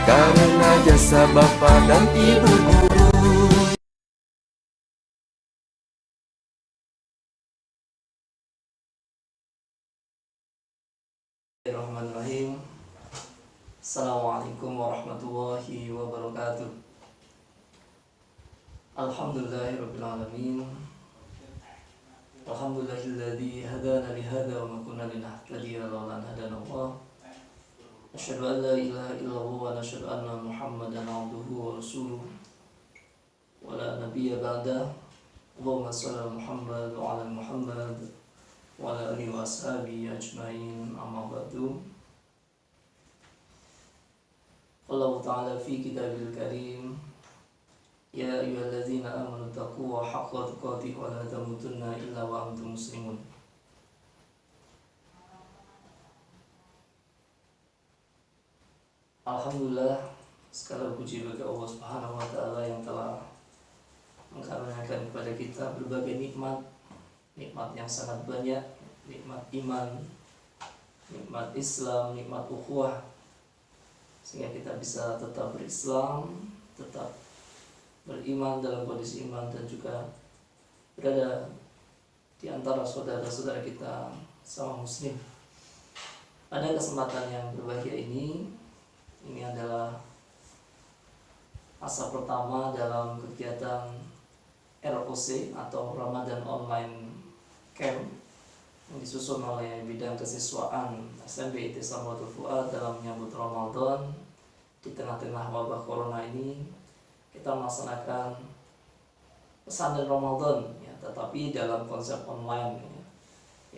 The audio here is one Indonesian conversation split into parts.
karena jasa Bapa dan Ibu guru. Bismillahirrahmanirrahim. Assalamualaikum warahmatullahi wabarakatuh. Alhamdulillahirabbil alamin. Alhamdulillahilladzi hadana li hadza wa ma kunna linahtadiya laula an hadana Allah. Asyhadu an la ilaha illallah wa asyhadu anna Muhammadan abduhu wa rasuluh. Wa la nabiyya ba'da. Allahumma shalli ala Muhammad wa ala Muhammad wa ala alihi wa ashabihi ajmain. Amma ba'du. Allah Ta'ala fi kitabil karim, ya ayyuhalladzina amanu taqullaha haqqa tuqatih wa la tamutunna illa wa antum muslimun. Alhamdulillah, segala puji bagi Allah Subhanahu wa taala yang telah mengkaruniakan kepada kita berbagai nikmat yang sangat banyak, nikmat iman, nikmat Islam, nikmat ukhuwah, sehingga kita bisa tetap berislam, tetap beriman dalam kondisi iman, dan juga berada di antara saudara-saudara kita sama muslim. Pada kesempatan yang berbahagia ini adalah masa pertama dalam kegiatan ROC atau Ramadan Online Camp yang disusun oleh bidang kesiswaan SMP Ihtisamul Fuad dalam menyambut Ramadan. Di tengah-tengah wabah corona ini kita melaksanakan pesantren Ramadan ya, tetapi dalam konsep online ya,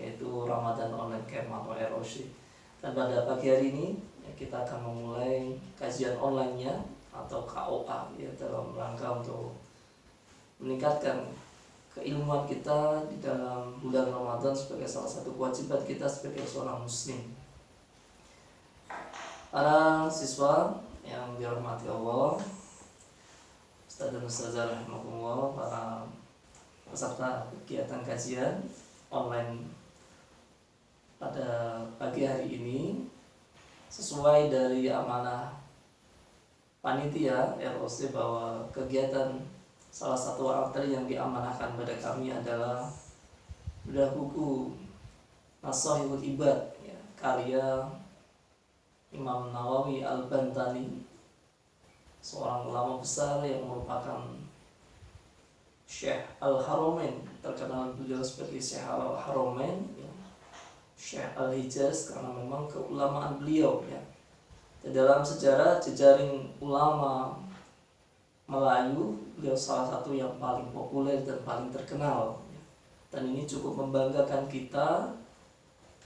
yaitu Ramadan Online Camp atau ROC. Dan pada pagi hari ini ya, kita akan memulai kajian online-nya atau KOA ya, dalam rangka untuk meningkatkan keilmuan kita di dalam bulan Ramadan sebagai salah satu kewajiban kita sebagai seorang muslim. Para siswa yang dirahmati Allah, Ustaz dan Ustazah rahimahumullah, para peserta kegiatan kajian online pada pagi hari ini, sesuai dari amanah panitia ROC bahwa kegiatan salah satu materi yang diamanahkan pada kami adalah bedah buku Nashahul Ibad ya, karya Imam Nawawi Al-Bantani, seorang ulama besar yang merupakan Syekh Al-Haramain, terkenal beliau sebagai Syekh Al-Haramain ya, Syekh Al-Hijaz, karena memang keulamaan beliau ya. Dan dalam sejarah jejaring ulama Melayu, beliau salah satu yang paling populer dan paling terkenal. Dan ini cukup membanggakan kita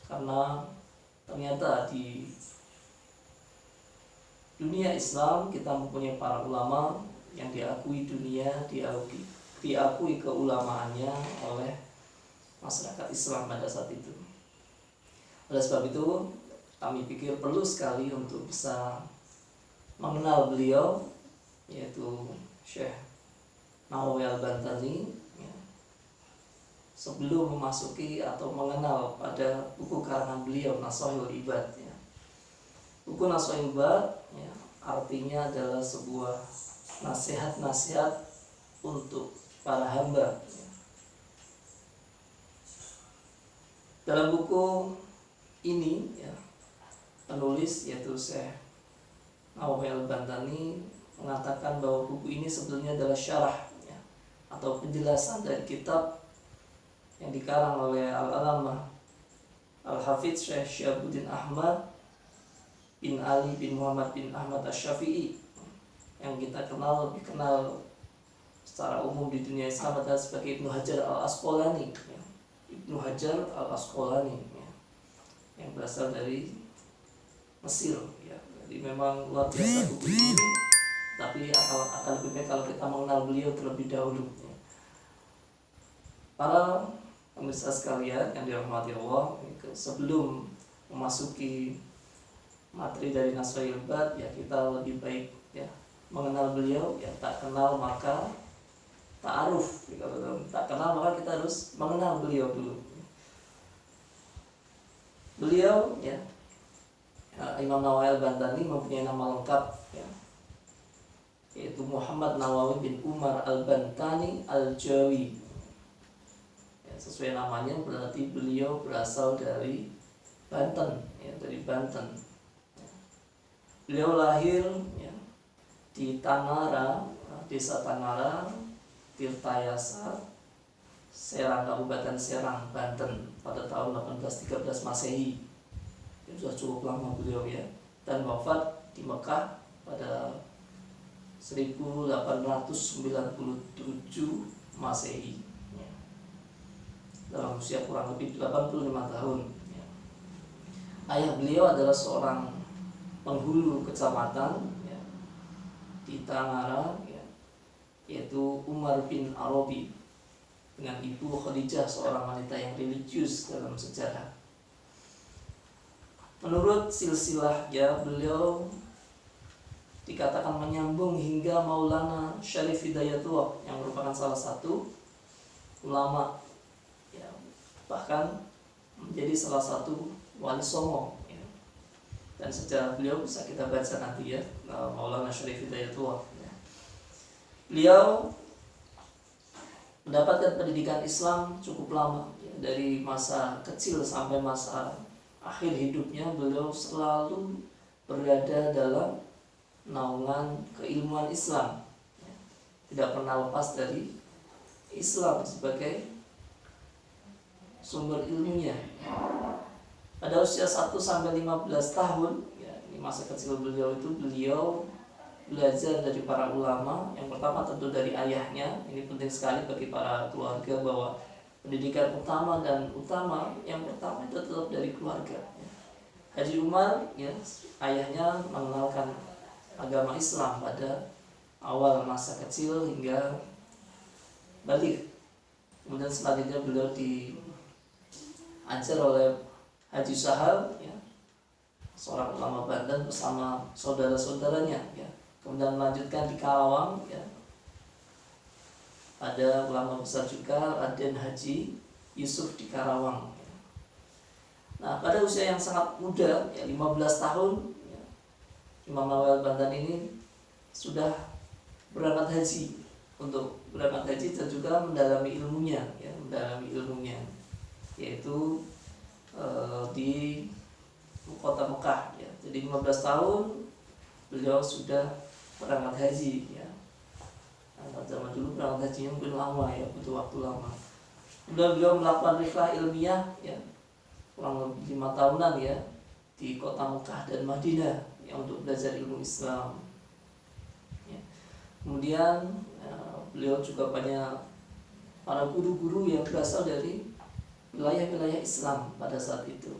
karena ternyata di dunia Islam kita mempunyai para ulama yang diakui dunia, diakui keulamaannya oleh masyarakat Islam pada saat itu. Oleh sebab itu, kami pikir perlu sekali untuk bisa mengenal beliau, yaitu Syekh Nawawi Al-Bantani ya, sebelum memasuki atau mengenal pada buku karangan beliau Nashahul Ibad ya. Buku Nashahul Ibad ya, artinya adalah sebuah nasihat-nasihat untuk para hamba ya. Dalam buku ini ya, penulis yaitu Syekh Nawawi Al-Bantani mengatakan bahwa buku ini sebetulnya adalah syarah ya, atau penjelasan dari kitab yang dikarang oleh Al-Alamah Al-Hafidz Syekh Syihabuddin Ahmad bin Ali bin Muhammad bin Ahmad Asy-Syafi'i, yang kita lebih kenal secara umum di dunia Islam adalah sebagai Ibnu Hajar Al-Asqalani ya. Ibnu Hajar Al-Asqalani ya, yang berasal dari Mesir ya. Jadi memang luar biasa buku ini, tapi akan lebih baik kalau kita mengenal beliau terlebih dahulu ya. Para pemirsa sekalian yang dirahmati Allah, sebelum memasuki materi dari Nashahul Ibad ya, kita lebih baik ya mengenal beliau ya. Tak kenal maka ta'aruf ya, tak kenal maka kita harus mengenal beliau dulu. Beliau ya Imam Nawawi Al-Bantani mempunyai nama lengkap ya, yaitu Muhammad Nawawi bin Umar Al-Bantani Al-Jawi ya, sesuai namanya berarti beliau berasal dari Banten ya, dari Banten ya. Beliau lahir ya, di Tanara, desa Tanara, Tirtayasa, Serang, Kabupaten Serang, Banten pada tahun 1813 Masehi. Itu sudah cukup lama beliau ya, dan wafat di Mekah pada 1897 Masehi ya, dalam usia kurang lebih 85 tahun ya. Ayah beliau adalah seorang penghulu kecamatan ya, di Tanara ya, yaitu Umar bin Arabi, dengan ibu Khadijah, seorang wanita yang religius dalam sejarah. Menurut silsilah ya, beliau dikatakan menyambung hingga Maulana Syarif Hidayatullah yang merupakan salah satu ulama ya, bahkan menjadi salah satu wali songo ya. Dan sejarah beliau bisa kita baca nanti ya, Maulana Syarif Hidayatullah ya. Beliau mendapatkan pendidikan Islam cukup lama ya, dari masa kecil sampai masa akhir hidupnya beliau selalu berada dalam naungan keilmuan Islam ya. Tidak pernah lepas dari Islam sebagai sumber ilmunya. Pada usia 1-15 tahun ya, ini masa kecil beliau itu, beliau belajar dari para ulama. Yang pertama tentu dari ayahnya. Ini penting sekali bagi para keluarga bahwa pendidikan utama dan utama yang pertama itu tetap dari keluarga. Haji Umar ya, ayahnya mengenalkan agama Islam pada awal masa kecil hingga balik. Kemudian selanjutnya beliau diajar oleh Haji Sahal ya, seorang ulama Banten bersama saudara-saudaranya ya. Kemudian melanjutkan di Karawang ya, ada ulama besar juga, Raden Haji Yusuf di Karawang. Nah, pada usia yang sangat muda, ya 15 tahun, ya, Imam Nawawi Al-Bantani ini sudah berangkat haji, untuk berangkat haji dan juga mendalami ilmunya, ya, yaitu di kota Mekah. Ya. Jadi 15 tahun beliau sudah berangkat haji. Ya. Nah, zaman dulu berangkat hajinya mungkin lama ya, butuh waktu lama. Kemudian beliau melakukan rihlah ilmiah ya, kurang lebih 5 tahunan ya, di kota Mekah dan Madinah ya, untuk belajar ilmu Islam ya. Kemudian beliau juga banyak para guru-guru yang berasal dari wilayah-wilayah Islam pada saat itu.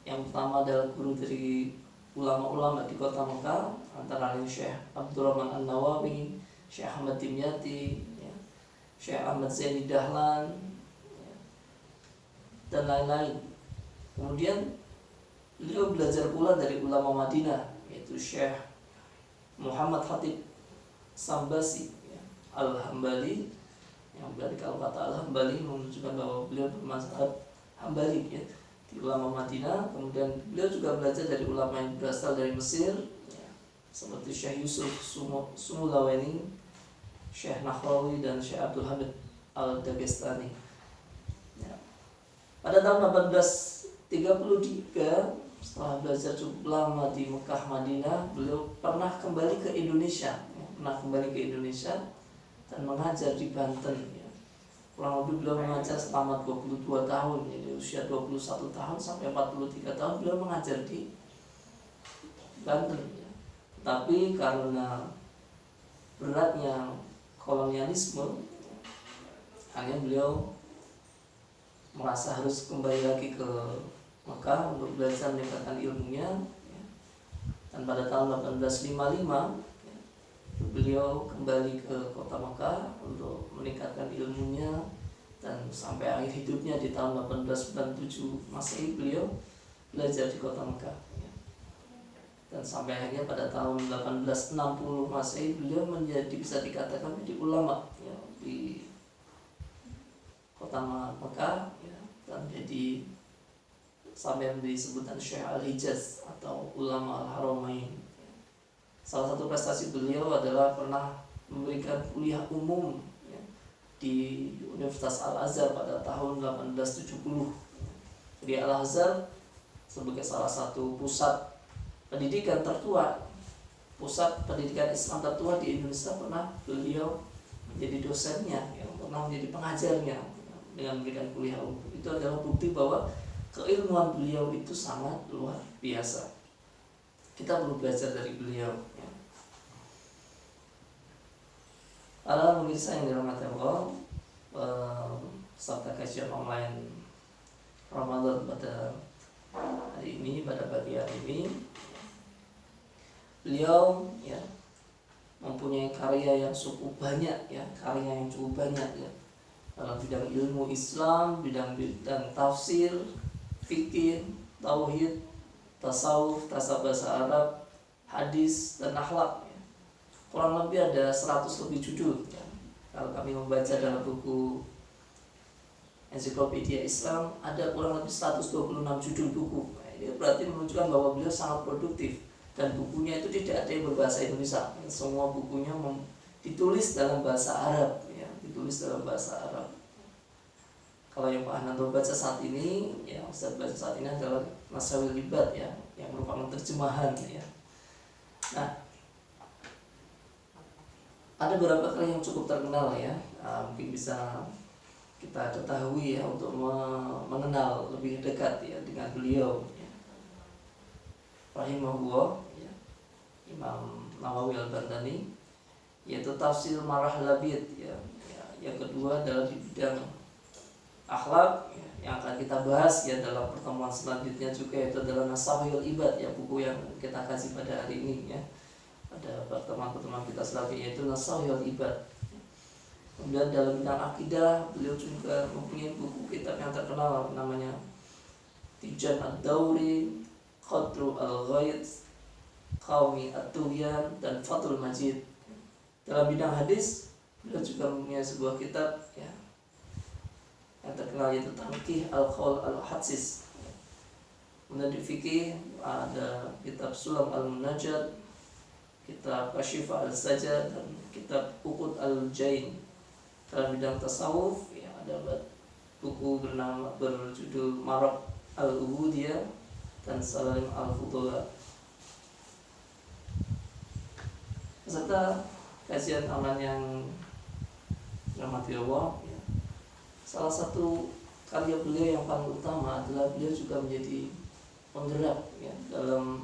Yang pertama adalah guru dari ulama-ulama di kota Mekah, antara lain Syekh Abdurrahman An-Nawawi, Syekh Ahmad Dimyati ya, Syekh Ahmad Zaini Dahlan ya, dan lain-lain. Kemudian beliau belajar pula dari ulama Madinah, yaitu Syekh Muhammad Khatib Sambasi ya, Al-Hambali, yang berarti kalau kata Al-Hambali menunjukkan bahwa beliau bermazhab Hambali ya, di ulama Madinah. Kemudian beliau juga belajar dari ulama yang berasal dari Mesir ya, seperti Syekh Yusuf Sumulaweni, Syekh Nahrawi, dan Syekh Abdul Hamid Al-Dagestani ya. Pada tahun 1833, setelah belajar cukup lama di Mekah Madinah, beliau pernah kembali ke Indonesia ya, dan mengajar di Banten ya. Kurang lebih beliau mengajar selama 22 tahun, jadi usia 21 tahun sampai 43 tahun beliau mengajar di Banten ya. Tapi karena beratnya kolonialisme, hanya beliau merasa harus kembali lagi ke Mekah untuk belajar meningkatkan ilmunya ya. Dan pada tahun 1855 ya, beliau kembali ke kota Mekah untuk meningkatkan ilmunya, dan sampai akhir hidupnya di tahun 1897 Masehi beliau belajar di kota Mekah ya. Dan sampai akhirnya pada tahun 1860 Masehi beliau menjadi, bisa dikatakan menjadi ulama ya, di kota Mekah ya, dan jadi sampai disebutan Syekh Al-Hijaz atau ulama Al-Haramain. Salah satu prestasi beliau adalah pernah memberikan kuliah umum ya, di Universitas Al-Azhar pada tahun 1870. Jadi Al-Azhar sebagai salah satu pusat pendidikan tertua, pusat pendidikan Islam tertua di Indonesia, pernah beliau menjadi dosennya, yang pernah menjadi pengajarnya dengan memberikan kuliah umum. Itu adalah bukti bahwa keilmuan beliau itu sangat luar biasa. Kita perlu belajar dari beliau. Ya. Para pemirsa yang dirahmati Allah, peserta kajian online Ramadan pada hari ini, pada pagi hari ini, beliau ya mempunyai karya yang cukup banyak ya, dalam bidang ilmu Islam, bidang tafsir, fikih, tauhid, tasawuf, bahasa Arab, hadis, dan akhlak ya. Kurang lebih ada 100 lebih judul ya. Kalau kami membaca dalam buku Ensiklopedia Islam, ada kurang lebih 126 judul buku. Nah, ini berarti menunjukkan bahwa beliau sangat produktif, dan bukunya itu tidak ada yang berbahasa Indonesia. Semua bukunya ditulis dalam bahasa Arab ya, Kalau yang Pak Hananto baca saat ini, ya Ustaz baca saat ini adalah Nasawil Ibad ya, yang merupakan terjemahan ya. Nah, ada beberapa karya yang cukup terkenal ya, mungkin bisa kita ketahui ya untuk mengenal lebih dekat ya dengan beliau ya. Rahimahullah ya, Imam Nawawi Al-Bantani, yaitu tafsir Marah Labid ya. Yang kedua adalah di bidang akhlak ya, yang akan kita bahas ya dalam pertemuan selanjutnya juga, yaitu adalah Nasawil Ibad ya, buku yang kita kaji pada hari ini ya, pada pertemuan kita selanjutnya, yaitu Nasawil Ibad. Kemudian dalam bidang akidah, beliau juga mempunyai buku kitab yang terkenal namanya Tijan Ad-Dawri, Qadru Al-Ghaid, Qawmi At-Tughyan, dan Fathul Majid. Dalam bidang hadis, beliau juga mempunyai sebuah kitab ya, yang terkenal, yaitu Tanqih Al-Qaul Al-Hadsis. Kemudian di fikih ada kitab Sulam Al-Munajjad, kitab Kashifa Al-Sajjad, dan kitab Uqud Al-Jain. Dalam bidang tasawuf ya, ada buku berjudul Marab Al-Ubudiyah dan Salim Al-Fudula. Serta kajian online yang dirahmati Allah ya, salah satu karya beliau yang paling utama adalah beliau juga menjadi penggerak ya dalam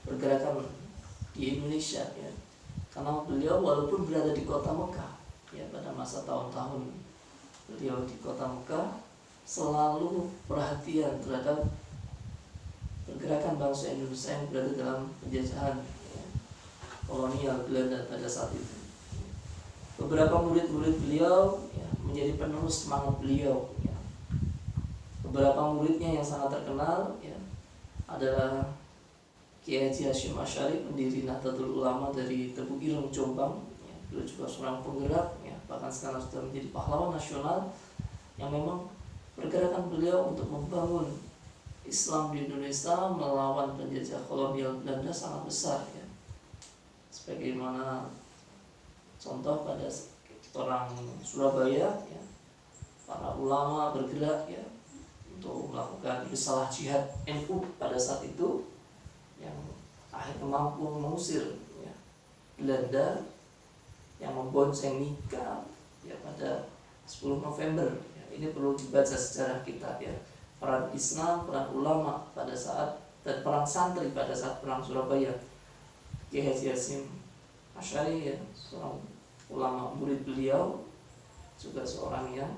pergerakan di Indonesia ya. Karena beliau walaupun berada di kota Mekah ya, pada masa tahun-tahun beliau di kota Mekah, selalu perhatian terhadap pergerakan bangsa Indonesia yang berada dalam penjajahan ya, kolonial Belanda pada saat itu. Beberapa murid-murid beliau ya, menjadi penerus semangat beliau ya. Beberapa muridnya yang sangat terkenal ya, adalah Kiai Haji Hashim Asy'ari, pendiri Nahdlatul Ulama dari Tebu Ireng, Jombang. Beliau juga seorang penggerak ya, bahkan sekarang sudah menjadi pahlawan nasional, yang memang pergerakan beliau untuk membangun Islam di Indonesia melawan penjajah kolonial Belanda sangat besar ya. Sebagaimana contoh pada orang Surabaya ya, para ulama bergerak ya untuk melakukan risalah jihad NU pada saat itu, yang akhirnya mampu mengusir ya, Belanda, yang membonceng nikah ya pada 10 November ya. Ini perlu dibaca sejarah kita ya, peran Islam, peran ulama pada saat, dan perang santri pada saat perang Surabaya. Kiai Haji Hashim Asy'ari ya, seorang ulama murid beliau, juga seorang yang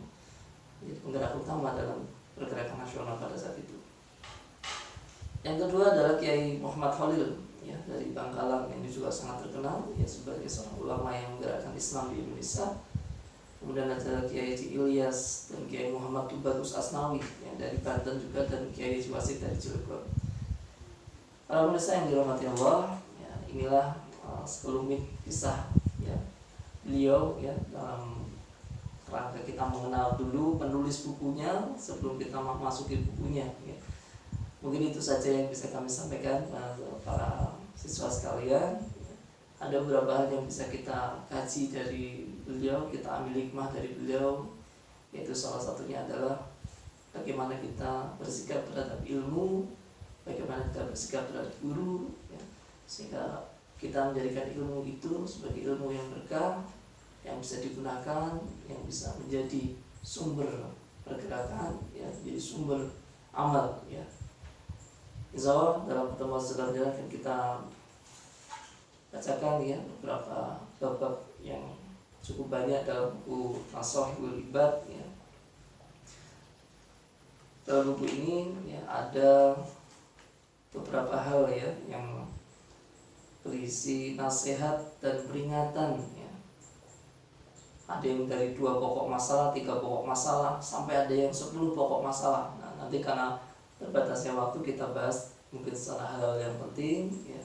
menjadi penggerak utama dalam pergerakan nasional pada saat itu. Yang kedua adalah Kiai Muhammad Khalil ya, dari Bangkalan, yang juga sangat terkenal ya sebagai seorang ulama yang menggerakkan Islam di Indonesia. Kemudian ada Kiai Haji Ilyas dan Kiai Muhammad Tubagus Asnawi yang dari Banten juga, dan Kiai Haji Wasid dari Cilegon. Para pemirsa yang dirahmati Allah ya, inilah sekelumit kisah ya beliau ya dalam kerangka kita mengenal dulu penulis bukunya sebelum kita masukin bukunya ya. Mungkin itu saja yang bisa kami sampaikan para siswa sekalian. Ada beberapa hal yang bisa kita kaji dari beliau, kita ambil hikmah dari beliau, yaitu salah satunya adalah bagaimana kita bersikap terhadap ilmu, bagaimana kita bersikap terhadap guru ya, sehingga kita menjadikan ilmu itu sebagai ilmu yang berkah, yang bisa digunakan, yang bisa menjadi sumber pergerakan ya, jadi sumber amal ya. Insya Allah dalam pertemuan selanjutnya akan kita bacakan ya beberapa bab yang cukup banyak dalam buku Nashihul Ibad ya. Dalam buku ini ya ada beberapa hal ya yang berisi nasihat dan peringatan ya. Ada yang dari 2 pokok masalah, 3 pokok masalah, sampai ada yang 10 pokok masalah. Nah, nanti karena terbatasnya waktu kita bahas mungkin secara hal yang penting ya.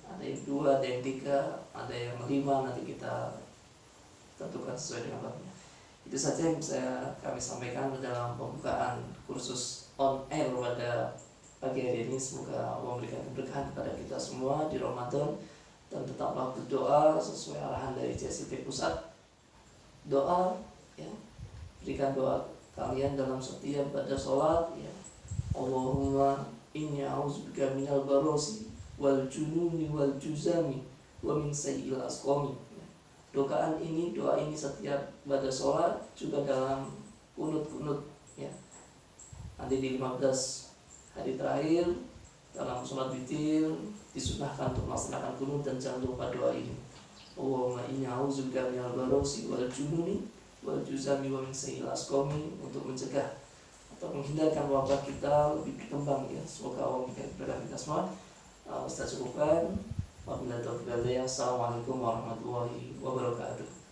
Ada yang 2, ada yang 3, ada yang 5, nanti kita tentukan sesuai dengan babnya. Itu saja yang bisa kami sampaikan dalam pembukaan kursus on air pada pagi hari ini. Semoga Allah memberikan keberkahan kepada kita semua di Ramadan, dan tetaplah berdoa sesuai arahan dari JCT Pusat. Doa ya, berikan doa kalian dalam setiap pada sholat ya. Allahumma inni a'udzubika minal barosi wal jununi wal juzami wa min sayyi'il asqami. Doa ini setiap pada sholat, juga dalam kunut ya. Nanti di 15 hari terakhir dalam sholat witir disunahkan untuk melaksanakan kunut, dan jangan lupa doa ini. Allahumma inni a'udzubika minal barosi wal jununi wal juzami wa min sayyi'il asqami, untuk mencegah atau menghindarkan wabah kita lebih berkembang ya. Semoga Allah memberikan keberkahan kita semua. Ustaz cukupkan. Wabillahi taufiq wal hidayah. Assalamualaikum warahmatullahi wabarakatuh.